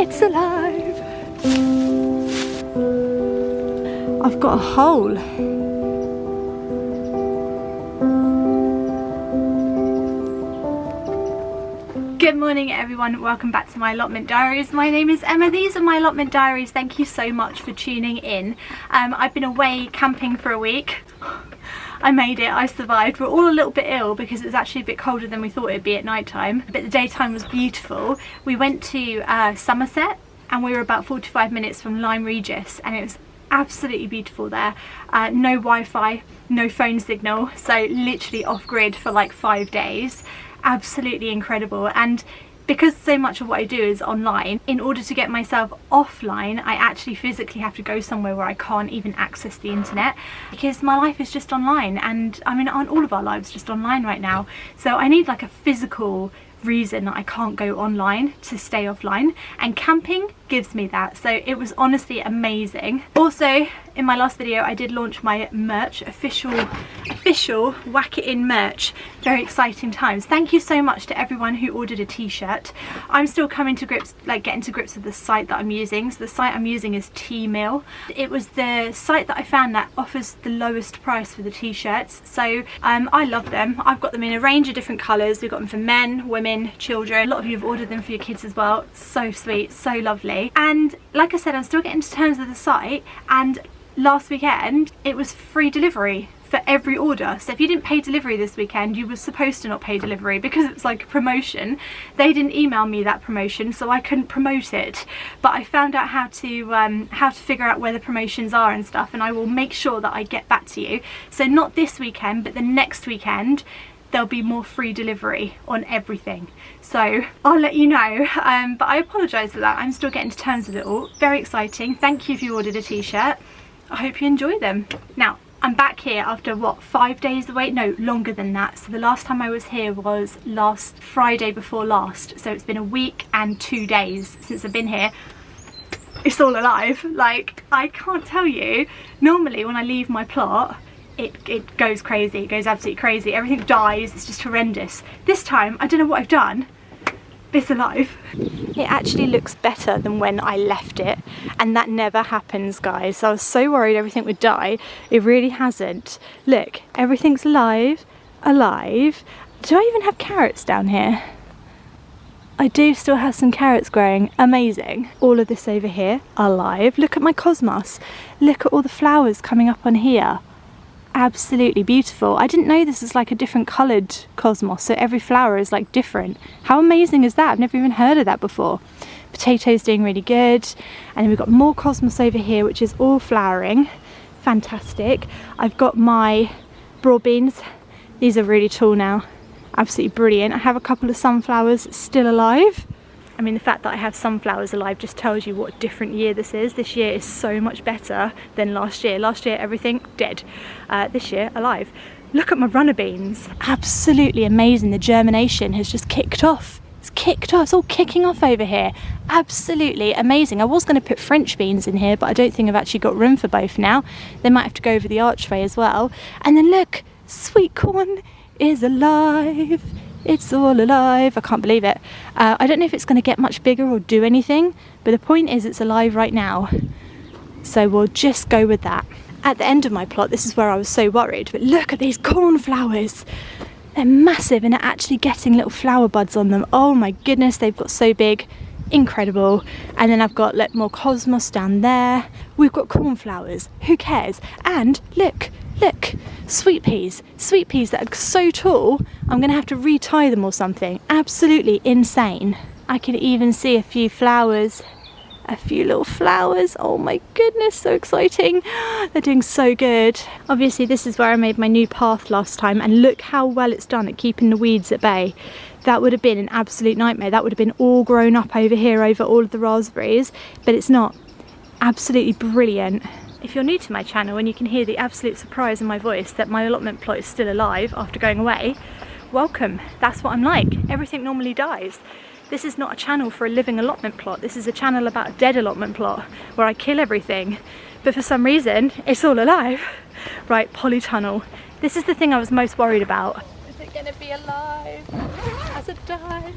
It's alive. I've got a hole. Good morning everyone, welcome back to my allotment diaries. My name is Emma, these are my allotment diaries. Thank you so much for tuning in. I've been away camping for a week. I made it, I survived. We're all a little bit ill because it was actually a bit colder than we thought it'd be at night time, but the daytime was beautiful. We went to Somerset and we were about 45 minutes from Lyme Regis and it was absolutely beautiful there. No Wi-Fi, no phone signal, so literally off grid for like 5 days. Absolutely incredible. And because so much of what I do is online, in order to get myself offline I actually physically have to go somewhere where I can't even access the internet, because my life is just online, and I mean aren't all of our lives just online right now? So I need like a physical reason that I can't go online to stay offline, and camping gives me that. So it was honestly amazing. Also in my last video I did launch my merch, official Whack It In merch. Very exciting times. Thank you so much to everyone who ordered a t-shirt. I'm still coming to grips, like getting to grips with the site that I'm using. So the site I'm using is T-Mill. It was the site that I found that offers the lowest price for the t-shirts, so I love them. I've got them in a range of different colours. We've got them for men, women, children. A lot of you have ordered them for your kids as well. So sweet, so lovely. And like I said, I'm still getting to terms with the site, and last weekend it was free delivery for every order. So if you didn't pay delivery this weekend, you were supposed to not pay delivery because it was like a promotion. They didn't email me that promotion, so I couldn't promote it, but I found out how to figure out where the promotions are and stuff, and I will make sure that I get back to you. So not this weekend, but the next weekend there'll be more free delivery on everything, so I'll let you know. But I apologise for that. I'm still getting to terms with it all. Very exciting. Thank you if you ordered a t-shirt. I hope you enjoy them. Now I'm back here after what, 5 days away? No, longer than that. So the last time I was here was last Friday before last, so it's been a week and 2 days since I've been here. It's all alive. Like, I can't tell you, normally when I leave my plot it goes crazy, it goes absolutely crazy, everything dies, it's just horrendous. This time I don't know what I've done, but it's alive. It actually looks better than when I left it, and that never happens, guys. I was so worried everything would die. It really hasn't. Look, everything's alive. Do I even have carrots down here? I do still have some carrots growing. Amazing. All of this over here, alive. Look at my cosmos. Look at all the flowers coming up on here. Absolutely beautiful. I didn't know this is like a different coloured cosmos, so every flower is like different. How amazing is that? I've never even heard of that before. Potatoes doing really good, and then we've got more cosmos over here which is all flowering. Fantastic. I've got my broad beans. These are really tall now. Absolutely brilliant. I have a couple of sunflowers still alive. I mean, the fact that I have sunflowers alive just tells you what a different year this is. This year is so much better than last year. Last year, everything dead. This year, alive. Look at my runner beans. Absolutely amazing. The germination has just kicked off. It's kicked off. It's all kicking off over here. Absolutely amazing. I was going to put French beans in here, but I don't think I've actually got room for both now. They might have to go over the archway as well. And then look, sweet corn is alive. It's all alive. I can't believe it. I don't know if it's going to get much bigger or do anything, but the point is it's alive right now. So we'll just go with that. At the end of my plot, this is where I was so worried, but look at these cornflowers. They're massive and they're actually getting little flower buds on them. Oh my goodness, they've got so big. Incredible. And then I've got more cosmos down there. We've got cornflowers. Who cares? And look, sweet peas that are so tall I'm gonna have to retie them or something. Absolutely insane. I can even see a few flowers, a few little flowers. Oh my goodness, so exciting. They're doing so good. Obviously this is where I made my new path last time, and look how well it's done at keeping the weeds at bay. That would have been an absolute nightmare. That would have been all grown up over here over all of the raspberries, but it's not. Absolutely brilliant. If you're new to my channel and you can hear the absolute surprise in my voice that my allotment plot is still alive after going away, welcome. That's what I'm like. Everything normally dies. This is not a channel for a living allotment plot. This is a channel about a dead allotment plot where I kill everything. But for some reason, it's all alive. Right, Polytunnel. This is the thing I was most worried about. Is it gonna be alive? Has it died?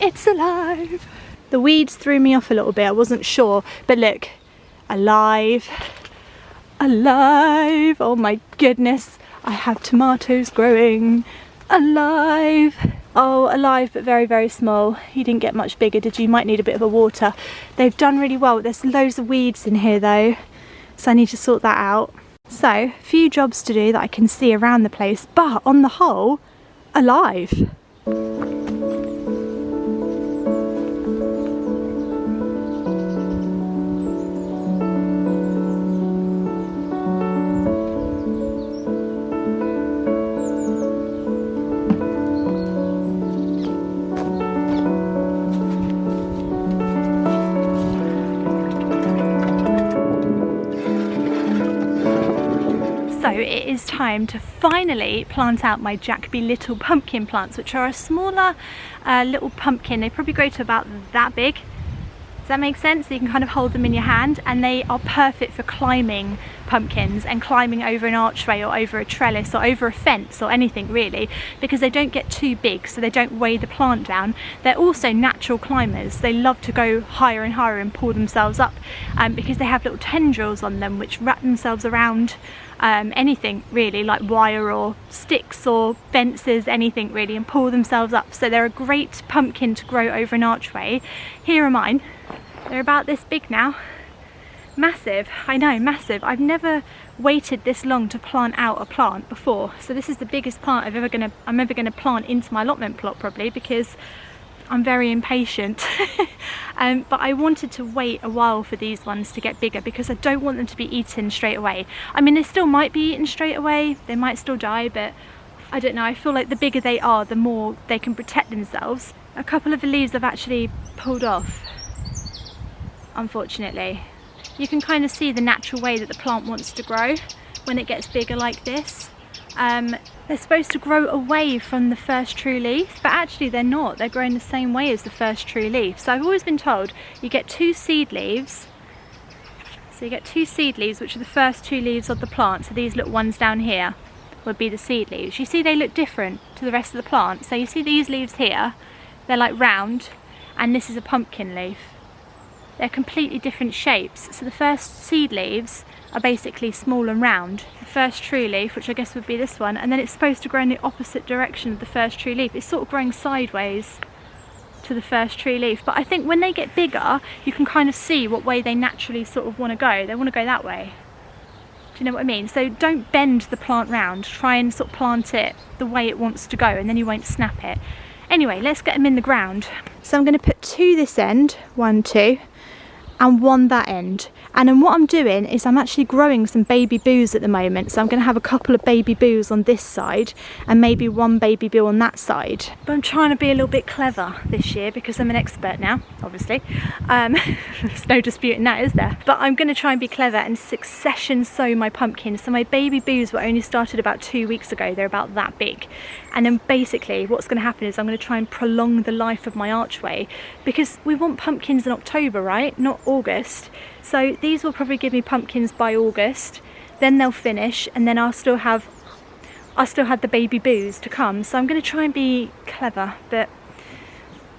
It's alive. The weeds threw me off a little bit, I wasn't sure, but look, alive, alive. Oh my goodness, I have tomatoes growing, alive. Oh, alive but very, very small. You didn't get much bigger, did you? Might need a bit of a water. They've done really well. There's loads of weeds in here though, so I need to sort that out. So, a few jobs to do that I can see around the place, but on the whole, alive. So it is time to finally plant out my Jacoby little pumpkin plants, which are a smaller little pumpkin. They probably grow to about that big. Does that make sense? So you can kind of hold them in your hand, and they are perfect for climbing pumpkins and climbing over an archway or over a trellis or over a fence or anything really, because they don't get too big, so they don't weigh the plant down. They're also natural climbers. They love to go higher and higher and pull themselves up because they have little tendrils on them which wrap themselves around anything really, like wire or sticks or fences, anything really, and pull themselves up. So they're a great pumpkin to grow over an archway. Here are mine. They're about this big now. Massive, I know, massive. I've never waited this long to plant out a plant before, so this is the biggest plant I'm ever gonna plant into my allotment plot, probably, because I'm very impatient. But I wanted to wait a while for these ones to get bigger because I don't want them to be eaten straight away. I mean, they still might be eaten straight away, they might still die, but I don't know. I feel like the bigger they are, the more they can protect themselves. A couple of the leaves I've actually pulled off, unfortunately. You can kind of see the natural way that the plant wants to grow when it gets bigger like this. They're supposed to grow away from the first true leaf, but actually they're not. They're growing the same way as the first true leaf. So I've always been told you get 2 seed leaves. So you get 2 seed leaves, which are the first 2 leaves of the plant. So these little ones down here would be the seed leaves. You see they look different to the rest of the plant. So you see these leaves here, they're like round, and this is a pumpkin leaf. They're completely different shapes. So the first seed leaves are basically small and round. The first true leaf, which I guess would be this one, and then it's supposed to grow in the opposite direction of the first true leaf. It's sort of growing sideways to the first true leaf. But I think when they get bigger, you can kind of see what way they naturally sort of want to go. They want to go that way. Do you know what I mean? So don't bend the plant round. Try and sort of plant it the way it wants to go, and then you won't snap it. Anyway, let's get them in the ground. So I'm going to put 2 this end, 1, 2. And 1 that end. And then what I'm doing is I'm actually growing some baby boos at the moment, so I'm going to have a couple of baby boos on this side and maybe 1 baby boo on that side. But I'm trying to be a little bit clever this year because I'm an expert now, obviously. There's no disputing that, is there? But I'm going to try and be clever and succession sow my pumpkins. So my baby boos were only started about 2 weeks ago. They're about that big. And then basically what's going to happen is I'm going to try and prolong the life of my archway, because we want pumpkins in October, right? Not August. So these will probably give me pumpkins by August, then they'll finish, and then I'll still have the baby boos to come. So I'm going to try and be clever, but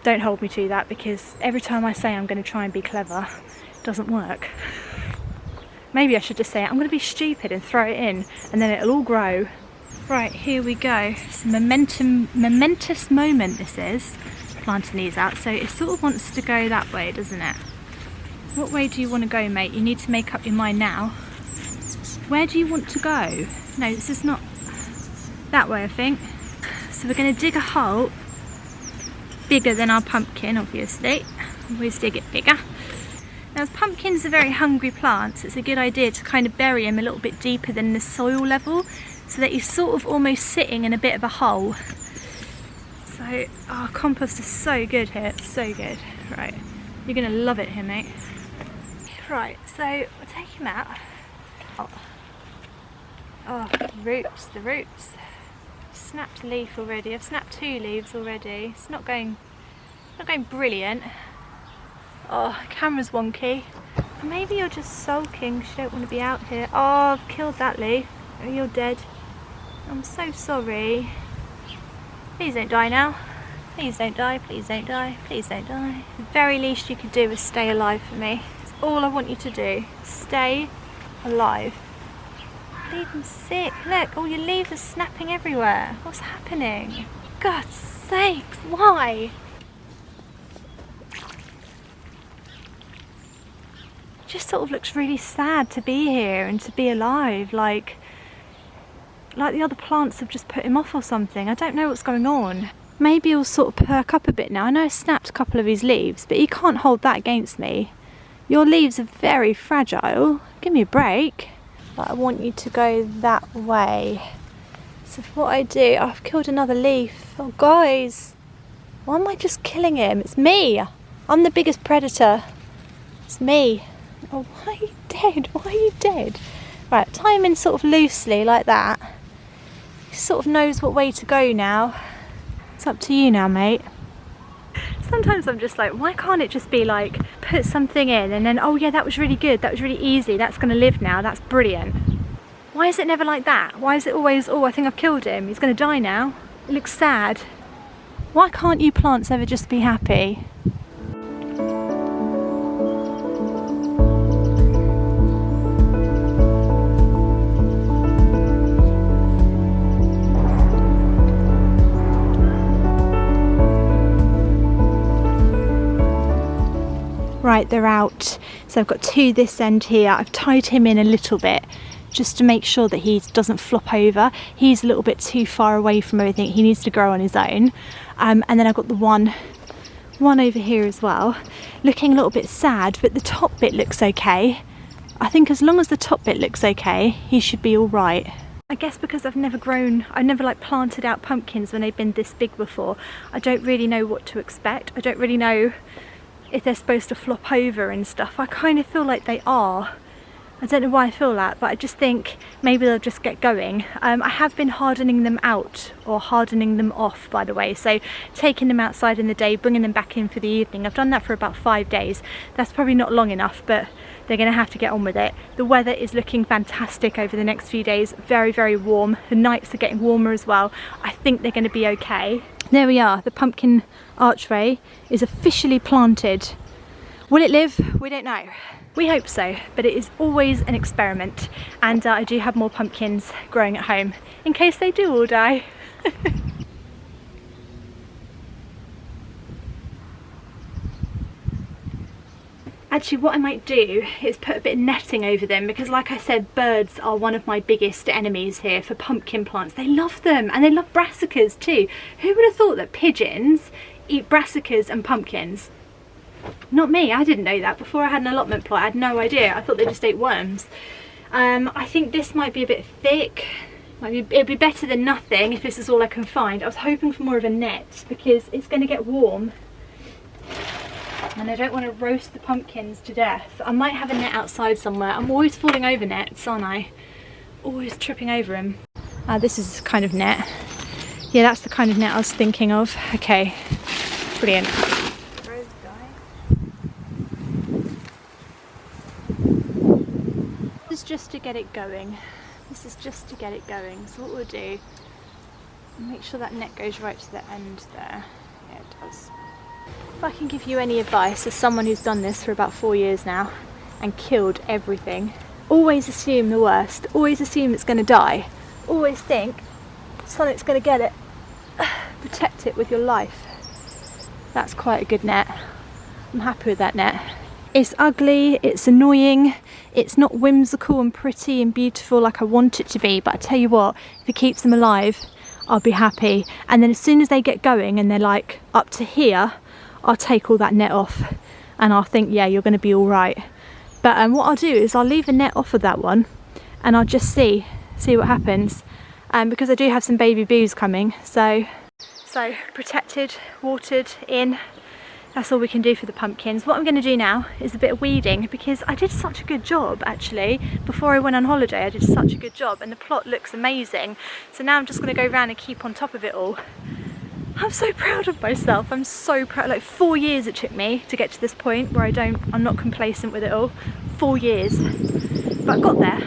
don't hold me to that, because every time I say I'm going to try and be clever, it doesn't work. Maybe I should just say I'm going to be stupid and throw it in, and then it'll all grow. Right, here we go. It's a momentous moment this is, planting these out. So it sort of wants to go that way, doesn't it? What way do you want to go, mate? You need to make up your mind now. Where do you want to go? No, this is not that way, I think. So we're going to dig a hole bigger than our pumpkin, obviously. Always dig it bigger. Now, as pumpkins are very hungry plants, it's a good idea to kind of bury them a little bit deeper than the soil level, so that you're sort of almost sitting in a bit of a hole. So, oh, compost is so good here, it's so good. Right, you're going to love it here, mate. Right, so we'll take him out. Oh, the roots. Snapped a leaf already. I've snapped 2 leaves already. It's not going brilliant. Oh, the camera's wonky. Maybe you're just sulking because you don't want to be out here. Oh, I've killed that leaf. Oh, you're dead. I'm so sorry. Please don't die now. Please don't die, please don't die, please don't die. The very least you could do is stay alive for me. That's all I want you to do. Stay alive. Leaving sick. Look, all your leaves are snapping everywhere. What's happening? God's sakes, why? It just sort of looks really sad to be here and to be alive, like the other plants have just put him off or something. I don't know what's going on. Maybe he'll sort of perk up a bit now. I know I snapped a couple of his leaves, but he can't hold that against me. Your leaves are very fragile. Give me a break. But I want you to go that way. So what I do, I've killed another leaf. Oh guys, why am I just killing him? It's me. I'm the biggest predator. It's me. Oh, why are you dead? Why are you dead? Right, tie him in sort of loosely like that. He sort of knows what way to go now. It's up to you now, mate. Sometimes I'm just like, why can't it just be like, put something in and then, oh yeah, that was really good, that was really easy, that's gonna live now, that's brilliant. Why is it never like that? Why is it always, oh, I think I've killed him, he's gonna die now? It looks sad. Why can't you plants ever just be happy? Right, they're out. So I've got two this end here. I've tied him in a little bit just to make sure that he doesn't flop over. He's a little bit too far away from everything. He needs to grow on his own. And then I've got the one over here as well. Looking a little bit sad, but the top bit looks okay. I think as long as the top bit looks okay, he should be all right. I guess because I've never like planted out pumpkins when they've been this big before. I don't really know what to expect. I don't really know if they're supposed to flop over and stuff. I kind of feel like they are. I don't know why I feel that, but I just think maybe they'll just get going. I have been hardening them out, or hardening them off, by the way. So taking them outside in the day, bringing them back in for the evening. I've done that for about 5 days. That's probably not long enough, but they're gonna have to get on with it. The weather is looking fantastic over the next few days. Very, very warm. The nights are getting warmer as well. I think they're gonna be okay. There we are, the pumpkin archway is officially planted. Will it live? We don't know. We hope so, but it is always an experiment, and I do have more pumpkins growing at home in case they do all die. Actually, what I might do is put a bit of netting over them, because like I said, birds are one of my biggest enemies here for pumpkin plants. They love them, and they love brassicas too. Who would have thought that pigeons eat brassicas and pumpkins? Not me, I didn't know that. Before I had an allotment plot, I had no idea. I thought they just ate worms. I think this might be a bit thick. It'd be better than nothing if this is all I can find. I was hoping for more of a net, because it's going to get warm. And I don't want to roast the pumpkins to death. I might have a net outside somewhere. I'm always falling over nets, aren't I? Always tripping over them. This is the kind of net. Yeah, that's the kind of net I was thinking of. Okay, brilliant. This is just to get it going. This is just to get it going. So what we'll do, make sure that net goes right to the end there. Yeah, it does. If I can give you any advice as someone who's done this for about 4 years now and killed everything, always assume the worst. Always assume it's going to die. Always think something's going to get it. Protect it with your life. That's quite a good net. I'm happy with that net. It's ugly, it's annoying, it's not whimsical and pretty and beautiful like I want it to be, but I tell you what, if it keeps them alive, I'll be happy. And then as soon as they get going and they're like up to here, I'll take all that net off and I'll think, yeah, you're going to be all right. But what I'll do is I'll leave the net off of that one and I'll just see what happens. Because I do have some baby boos coming, so protected, watered in. That's all we can do for the pumpkins. What I'm going to do now is a bit of weeding, because I did such a good job actually. Before I went on holiday, I did such a good job and the plot looks amazing. So now I'm just going to go around and keep on top of it all. I'm so proud of myself. I'm so proud. Like 4 years it took me to get to this point where I'm not complacent with it all. 4 years. But I got there.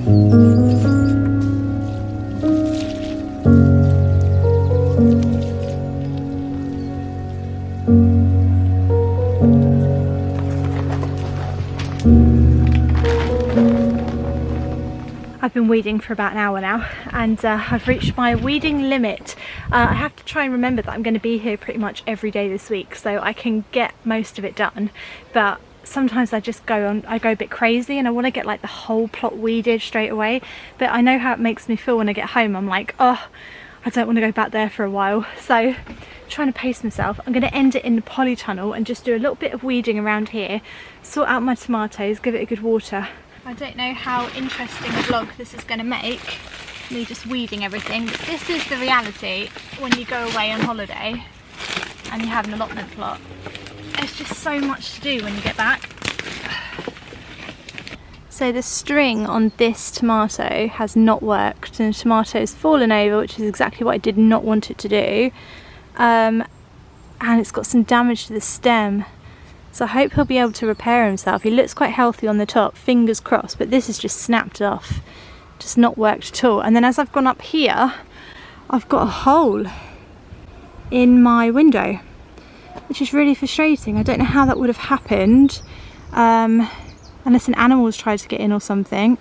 I've been weeding for about an hour now, and I've reached my weeding limit. I have to try and remember that I'm going to be here pretty much every day this week, so I can get most of it done, but sometimes I just go a bit crazy and I want to get like the whole plot weeded straight away, but I know how it makes me feel when I get home. I'm like, oh, I don't want to go back there for a while, so trying to pace myself. I'm going to end it in the Polytunnel and just do a little bit of weeding around here, sort out my tomatoes, give it a good water. I don't know how interesting a vlog this is going to make, me just weeding everything, but this is the reality when you go away on holiday and you have an allotment plot. There's just so much to do when you get back. So the string on this tomato has not worked, and the tomato has fallen over, which is exactly what I did not want it to do. And it's got some damage to the stem. So I hope he'll be able to repair himself. He looks quite healthy on the top, fingers crossed, but this is just snapped off. Just not worked at all. And then as I've gone up here, I've got a hole in my window, which is really frustrating. I don't know how that would have happened, unless an animal's tried to get in or something.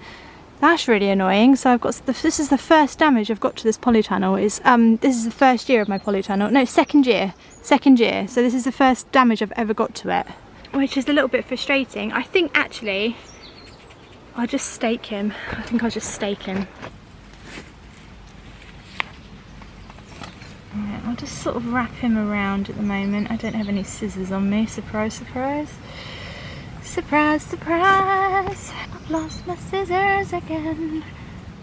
That's really annoying. So I've got, this is the first damage I've got to this polytunnel. This is the first year of my polytunnel. No, second year. So this is the first damage I've ever got to it, which is a little bit frustrating. I think actually I'll just stake him. I think I'll just stake him. Yeah, I'll just sort of wrap him around at the moment. I don't have any scissors on me. Surprise, surprise. Surprise, surprise. I've lost my scissors again.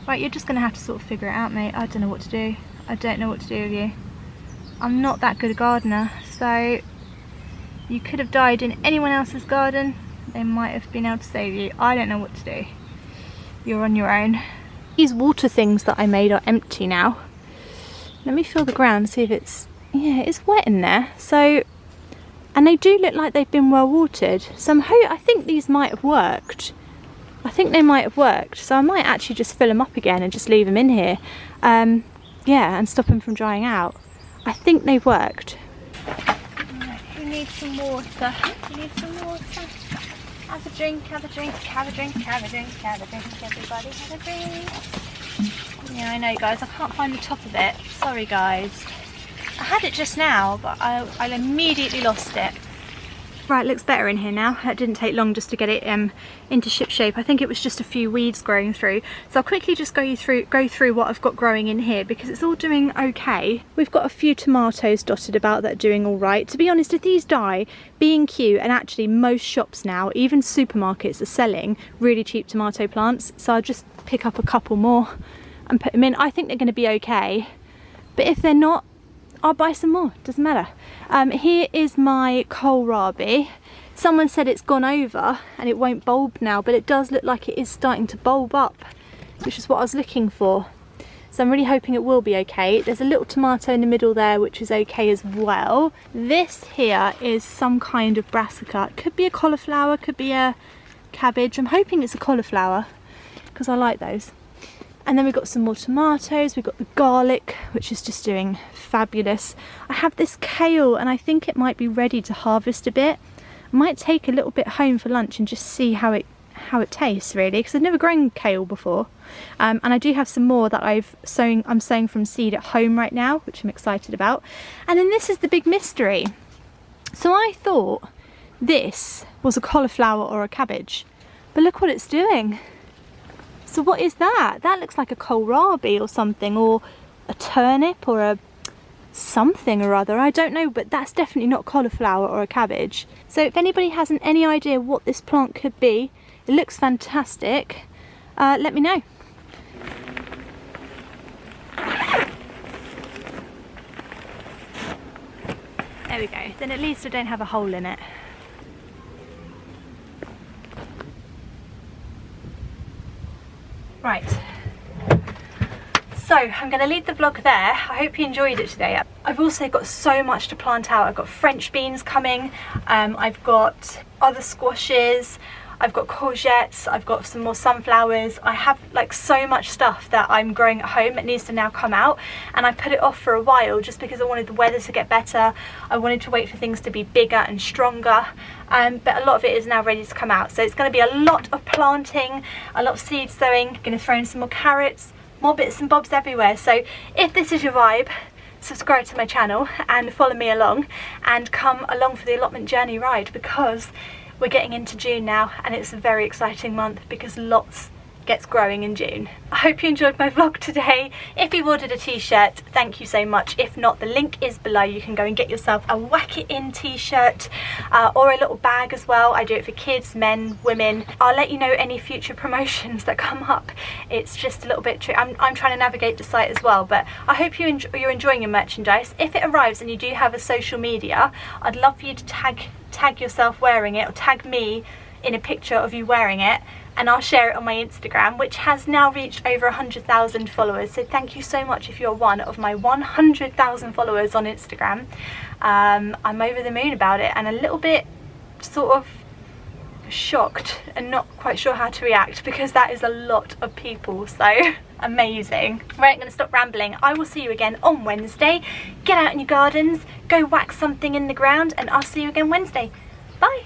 Right, you're just going to have to sort of figure it out, mate. I don't know what to do. I don't know what to do with you. I'm not that good a gardener, so you could have died in anyone else's garden. They might have been able to save you. I don't know what to do. You're on your own. These water things that I made are empty now. Let me feel the ground, see if it's, yeah, it's wet in there. So, and they do look like they've been well watered. So I think these might have worked. I think they might have worked. So I might actually just fill them up again and just leave them in here. Yeah, and stop them from drying out. I think they've worked. Right, who needs some water? Who needs some water? Have a drink, have a drink, have a drink, have a drink, have a drink, everybody have a drink. Yeah, I know guys, I can't find the top of it. Sorry guys. I had it just now, but I immediately lost it. Right, looks better in here now. It didn't take long just to get it into ship shape. I think it was just a few weeds growing through. So I'll quickly just go through what I've got growing in here because it's all doing okay. We've got a few tomatoes dotted about that are doing all right. To be honest, if these die, B&Q and actually most shops now, even supermarkets, are selling really cheap tomato plants. So I'll just pick up a couple more and put them in. I think they're going to be okay. But if they're not, I'll buy some more, doesn't matter. Here is my kohlrabi. Someone said it's gone over and it won't bulb now, but it does look like it is starting to bulb up, which is what I was looking for. So I'm really hoping it will be okay. There's a little tomato in the middle there, which is okay as well. This here is some kind of brassica. It could be a cauliflower, could be a cabbage. I'm hoping it's a cauliflower because I like those. And then we've got some more tomatoes, we've got the garlic, which is just doing fabulous. I have this kale and I think it might be ready to harvest a bit. I might take a little bit home for lunch and just see how it tastes really, because I've never grown kale before. And I do have some more that I'm sowing from seed at home right now, which I'm excited about. And then this is the big mystery. So I thought this was a cauliflower or a cabbage, but look what it's doing. So what is that? That looks like a kohlrabi or something, or a turnip or a something or other. I don't know, but that's definitely not cauliflower or a cabbage. So if anybody hasn't any idea what this plant could be, it looks fantastic, let me know. There we go. Then at least I don't have a hole in it. Right, so I'm going to leave the vlog there. I hope you enjoyed it today. I've also got so much to plant out. I've got French beans coming, I've got other squashes, I've got courgettes, I've got some more sunflowers. I have like so much stuff that I'm growing at home that needs to now come out, and I put it off for a while just because I wanted the weather to get better. I wanted to wait for things to be bigger and stronger, but a lot of it is now ready to come out. So it's going to be a lot of planting, a lot of seed sowing. Going to throw in some more carrots, more bits and bobs everywhere. So if this is your vibe, subscribe to my channel and follow me along and come along for the allotment journey ride, because we're getting into June now and it's a very exciting month because lots gets growing in June. I hope you enjoyed my vlog today. If you've ordered a t-shirt, thank you so much. If not, the link is below. You can go and get yourself a whack it in t-shirt or a little bag as well. I do it for kids, men, women. I'll let you know any future promotions that come up. It's just a little bit tricky. I'm trying to navigate the site as well, but I hope you're enjoying your merchandise. If it arrives and you do have a social media, I'd love for you to tag yourself wearing it, or tag me in a picture of you wearing it, and I'll share it on my Instagram, which has now reached over 100,000 followers. So thank you so much if you're one of my 100,000 followers on Instagram. I'm over the moon about it, and a little bit sort of shocked and not quite sure how to react, because that is a lot of people. So amazing. Right, I'm going to stop rambling. I will see you again on Wednesday. Get out in your gardens, go whack something in the ground, and I'll see you again Wednesday. Bye.